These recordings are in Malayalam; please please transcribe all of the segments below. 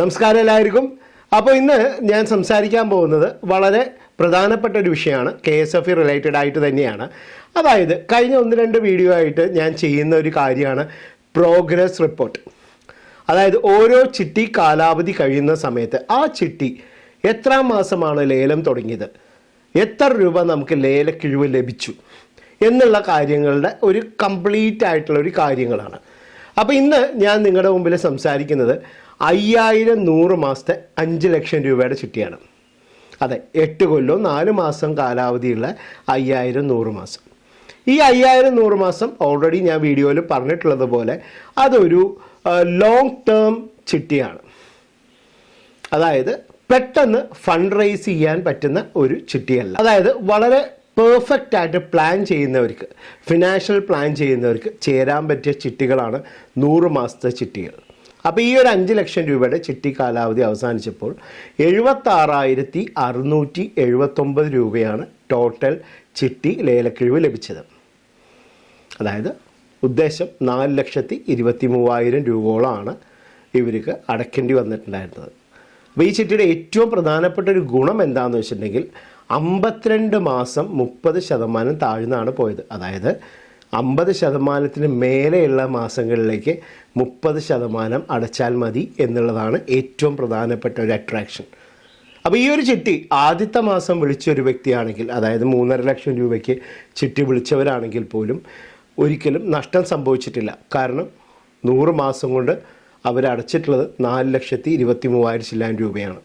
നമസ്കാരം എല്ലാവർക്കും. അപ്പോൾ ഇന്ന് ഞാൻ സംസാരിക്കാൻ പോകുന്നത് വളരെ പ്രധാനപ്പെട്ട ഒരു വിഷയമാണ്. KSFE റിലേറ്റഡ് ആയിട്ട് തന്നെയാണ്. അതായത് കഴിഞ്ഞ 1-2 വീഡിയോ ആയിട്ട് ഞാൻ ചെയ്യുന്ന ഒരു കാര്യമാണ് പ്രോഗ്രസ് റിപ്പോർട്ട്. അതായത് ഓരോ ചിട്ടി കാലാവധി കഴിയുന്ന സമയത്ത് ആ ചിട്ടി എത്രാം മാസമാണ് ലേലം തുടങ്ങിയത്, എത്ര രൂപ നമുക്ക് ലേലക്കിഴിവ് ലഭിച്ചു എന്നുള്ള കാര്യങ്ങളുടെ ഒരു കംപ്ലീറ്റ് ആയിട്ടുള്ള ഒരു കാര്യങ്ങളാണ്. അപ്പോൾ ഇന്ന് ഞാൻ നിങ്ങളുടെ മുമ്പിൽ സംസാരിക്കുന്നത് 5000 മാസത്തെ 5 ലക്ഷം രൂപയുടെ ചിട്ടിയാണ്. അതെ, 8 കൊല്ലവും 4 മാസം കാലാവധിയുള്ള 5000 മാസം. ഈ 5000 മാസം ഓൾറെഡി ഞാൻ വീഡിയോയിൽ പറഞ്ഞിട്ടുള്ളത് പോലെ അതൊരു ലോങ് ടേം ചിട്ടിയാണ്. അതായത് പെട്ടെന്ന് ഫണ്ട് റൈസ് ചെയ്യാൻ പറ്റുന്ന ഒരു ചിട്ടിയല്ല. അതായത് വളരെ പെർഫെക്റ്റ് ആയിട്ട് പ്ലാൻ ചെയ്യുന്നവർക്ക്, ഫിനാൻഷ്യൽ പ്ലാൻ ചെയ്യുന്നവർക്ക് ചേരാൻ പറ്റിയ ചിട്ടികളാണ് 100 മാസത്തെ ചിട്ടികൾ. അപ്പോൾ ഈ ഒരു 5 ലക്ഷം രൂപയുടെ ചിട്ടി കാലാവധി അവസാനിച്ചപ്പോൾ 76,679 രൂപയാണ് ടോട്ടൽ ചിട്ടി ലേലക്കിഴിവ് ലഭിച്ചത്. അതായത് ഉദ്ദേശം 4,23,000 രൂപയോളമാണ് ഇവർക്ക് അടയ്ക്കേണ്ടി വന്നിട്ടുണ്ടായിരുന്നത്. അപ്പോൾ ഈ ചിട്ടിയുടെ ഏറ്റവും പ്രധാനപ്പെട്ട ഒരു ഗുണം എന്താണെന്ന് വെച്ചിട്ടുണ്ടെങ്കിൽ 52 മാസം 30% താഴ്ന്നാണ് പോയത്. അതായത് 50% മേലെയുള്ള മാസങ്ങളിലേക്ക് 30% അടച്ചാൽ മതി എന്നുള്ളതാണ് ഏറ്റവും പ്രധാനപ്പെട്ട ഒരു അട്രാക്ഷൻ. അപ്പോൾ ഈ ഒരു ചിട്ടി ആദ്യത്തെ മാസം വിളിച്ചൊരു വ്യക്തിയാണെങ്കിൽ, അതായത് 3.5 ലക്ഷം രൂപയ്ക്ക് ചിട്ടി വിളിച്ചവരാണെങ്കിൽ പോലും ഒരിക്കലും നഷ്ടം സംഭവിച്ചിട്ടില്ല. കാരണം 100 മാസം കൊണ്ട് അവരടച്ചിട്ടുള്ളത് 4,23,000 രൂപയാണ്.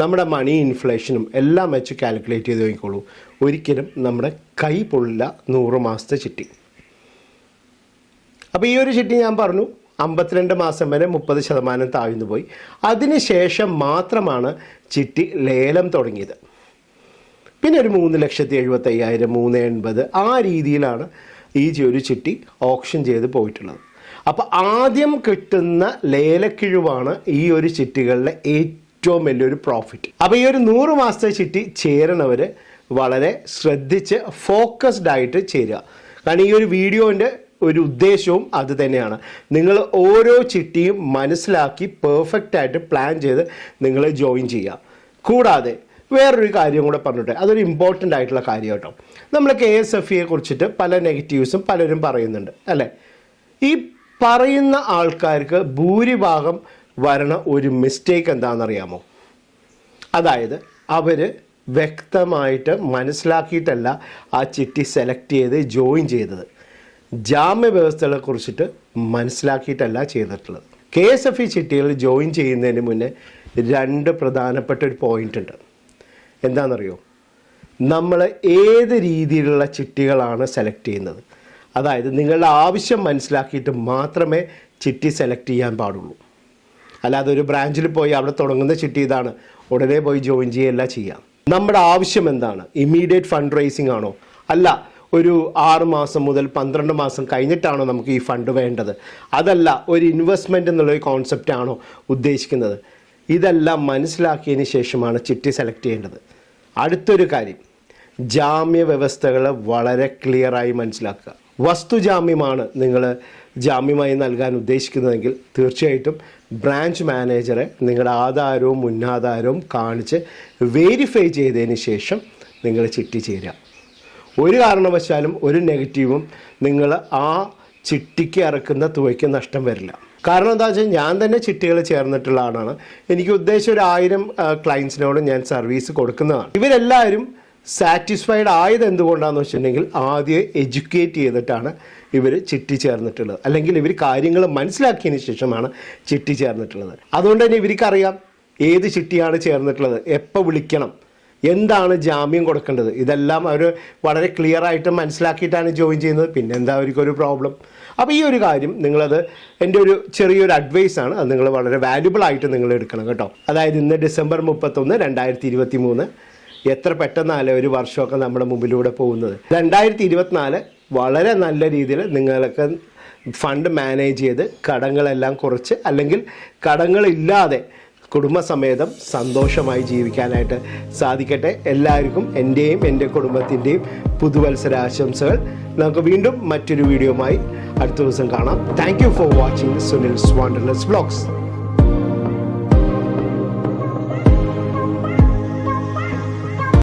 നമ്മുടെ മണി ഇൻഫ്ലേഷനും എല്ലാം വെച്ച് കാൽക്കുലേറ്റ് ചെയ്ത് നോക്കിക്കോളൂ, ഒരിക്കലും നമ്മുടെ കൈ പൊള്ളില്ല 100 മാസത്തെ ചിട്ടി. അപ്പോൾ ഈ ഒരു ചിട്ടി ഞാൻ പറഞ്ഞു 52 മാസം വരെ 30% താഴ്ന്നു പോയി. അതിനുശേഷം മാത്രമാണ് ചിട്ടി ലേലം തുടങ്ങിയത്. പിന്നെ ഒരു 3,75,000, 380 ആ രീതിയിലാണ് ഈ ഒരു ചിട്ടി ഓപ്ഷൻ ചെയ്ത് പോയിട്ടുള്ളത്. അപ്പോൾ ആദ്യം കിട്ടുന്ന ലേലക്കിഴിവാണ് ഈ ഒരു ചിട്ടികളിലെ ഏറ്റവും വലിയൊരു പ്രോഫിറ്റ്. അപ്പോൾ ഈ ഒരു 100 മാസത്തെ ചിട്ടി ചേരണവർ വളരെ ശ്രദ്ധിച്ച് ഫോക്കസ്ഡ് ആയിട്ട് ചേരുക. കാരണം ഈ ഒരു വീഡിയോൻ്റെ ഒരു ഉദ്ദേശവും അത് തന്നെയാണ്. നിങ്ങൾ ഓരോ ചിട്ടിയും മനസ്സിലാക്കി പെർഫെക്റ്റ് ആയിട്ട് പ്ലാൻ ചെയ്ത് നിങ്ങൾ ജോയിൻ ചെയ്യുക. കൂടാതെ വേറൊരു കാര്യം കൂടെ പറഞ്ഞിട്ട്, അതൊരു ഇമ്പോർട്ടൻ്റ് ആയിട്ടുള്ള കാര്യം കേട്ടോ. നമ്മൾ KSFEയെ കുറിച്ചിട്ട് പല നെഗറ്റീവ്സും പലരും പറയുന്നുണ്ട് അല്ലേ. ഈ പറയുന്ന ആൾക്കാർക്ക് ഭൂരിഭാഗം വരണ ഒരു മിസ്റ്റേക്ക് എന്താണെന്നറിയാമോ? അതായത് അവർ വ്യക്തമായിട്ട് മനസ്സിലാക്കിയിട്ടല്ല ആ ചിട്ടി സെലക്ട് ചെയ്ത് ജോയിൻ ചെയ്തത്. ജാമ്യ വ്യവസ്ഥകളെ കുറിച്ചിട്ട് മനസ്സിലാക്കിയിട്ടല്ല ചെയ്തിട്ടുള്ളത്. KSFE ചിട്ടികൾ ജോയിൻ ചെയ്യുന്നതിന് മുന്നേ 2 പ്രധാനപ്പെട്ട ഒരു പോയിൻ്റ് ഉണ്ട്. എന്താണെന്നറിയോ? നമ്മൾ ഏത് രീതിയിലുള്ള ചിട്ടികളാണ് സെലക്ട് ചെയ്യുന്നത്. അതായത് നിങ്ങളുടെ ആവശ്യം മനസ്സിലാക്കിയിട്ട് മാത്രമേ ചിട്ടി സെലക്ട് ചെയ്യാൻ പാടുള്ളൂ. അല്ലാതെ ഒരു ബ്രാഞ്ചിൽ പോയി അവിടെ തുടങ്ങുന്ന ചിട്ടി ഇതാണ് ഉടനെ പോയി ജോയിൻ ചെയ്യുകയല്ല ചെയ്യാം. നമ്മുടെ ആവശ്യം എന്താണ്? ഇമ്മീഡിയറ്റ് ഫണ്ട് റൈസിങ് ആണോ? അല്ല, ഒരു 6 മാസം മുതൽ 12 മാസം കഴിഞ്ഞിട്ടാണോ നമുക്ക് ഈ ഫണ്ട് വേണ്ടത്? അതല്ല, ഒരു ഇൻവെസ്റ്റ്മെൻറ്റ് എന്നുള്ളൊരു കോൺസെപ്റ്റ് ആണോ ഉദ്ദേശിക്കുന്നത്? ഇതെല്ലാം മനസ്സിലാക്കിയതിന് ശേഷമാണ് ചിട്ടി സെലക്ട് ചെയ്യേണ്ടത്. അടുത്തൊരു കാര്യം, ജാമ്യ വ്യവസ്ഥകൾ വളരെ ക്ലിയറായി മനസ്സിലാക്കുക. വസ്തുജാമ്യമാണ് നിങ്ങൾ ജാമ്യമായി നൽകാൻ ഉദ്ദേശിക്കുന്നതെങ്കിൽ തീർച്ചയായിട്ടും ബ്രാഞ്ച് മാനേജറെ നിങ്ങളുടെ ആധാരവും മുന്നാധാരവും കാണിച്ച് വെരിഫൈ ചെയ്തതിന് ശേഷം നിങ്ങൾ ചിട്ടി ചേരുക. ഒരു കാരണവശാലും ഒരു നെഗറ്റീവും നിങ്ങൾ ആ ചിട്ടിക്ക് ഇറക്കുന്ന തുകയ്ക്ക് നഷ്ടം വരില്ല. കാരണം എന്താ വെച്ചാൽ ഞാൻ തന്നെ ചിട്ടികൾ ചേർന്നിട്ടുള്ള ആളാണ്. എനിക്ക് ഉദ്ദേശം ഒരു 1000 ക്ലയൻസിനോട് ഞാൻ സർവീസ് കൊടുക്കുന്നതാണ്. ഇവരെല്ലാവരും സാറ്റിസ്ഫൈഡ് ആയത് എന്തുകൊണ്ടാണെന്ന് വെച്ചിട്ടുണ്ടെങ്കിൽ ആദ്യം എഡ്യൂക്കേറ്റ് ചെയ്തിട്ടാണ് ഇവർ ചിട്ടി ചേർന്നിട്ടുള്ളത്. അല്ലെങ്കിൽ ഇവർ കാര്യങ്ങൾ മനസ്സിലാക്കിയതിന് ശേഷമാണ് ചിട്ടി ചേർന്നിട്ടുള്ളത്. അതുകൊണ്ട് തന്നെ ഇവർക്കറിയാം ഏത് ചിട്ടിയാണ് ചേർന്നിട്ടുള്ളത്, എപ്പോൾ വിളിക്കണം, എന്താണ് ജാമ്യം കൊടുക്കേണ്ടത്, ഇതെല്ലാം അവർ വളരെ ക്ലിയർ ആയിട്ട് മനസ്സിലാക്കിയിട്ടാണ് ജോയിൻ ചെയ്യുന്നത്. പിന്നെ എന്താ അവർക്കൊരു പ്രോബ്ലം? അപ്പോൾ ഈ ഒരു കാര്യം നിങ്ങളത്, എൻ്റെ ഒരു ചെറിയൊരു അഡ്വൈസാണ്, അത് നിങ്ങൾ വളരെ വാല്യുബിൾ ആയിട്ട് നിങ്ങൾ എടുക്കണം കേട്ടോ. അതായത് ഇന്ന് December 31, 2023. എത്ര പെട്ടെന്നല്ല ഒരു വർഷമൊക്കെ നമ്മുടെ മുമ്പിലൂടെ പോകുന്നത്. 2024 വളരെ നല്ല രീതിയിൽ നിങ്ങൾക്ക് ഫണ്ട് മാനേജ് ചെയ്ത് കടങ്ങളെല്ലാം കുറച്ച്, അല്ലെങ്കിൽ കടങ്ങളില്ലാതെ കുടുംബസമേതം സന്തോഷമായി ജീവിക്കാനായിട്ട് സാധിക്കട്ടെ. എല്ലാവർക്കും എൻ്റെയും എൻ്റെ കുടുംബത്തിൻ്റെയും പുതുവത്സരാശംസകൾ. നമുക്ക് വീണ്ടും മറ്റൊരു വീഡിയോയുമായി അടുത്ത ദിവസം കാണാം. Thank you for watching Sunil's wanderlust vlogs.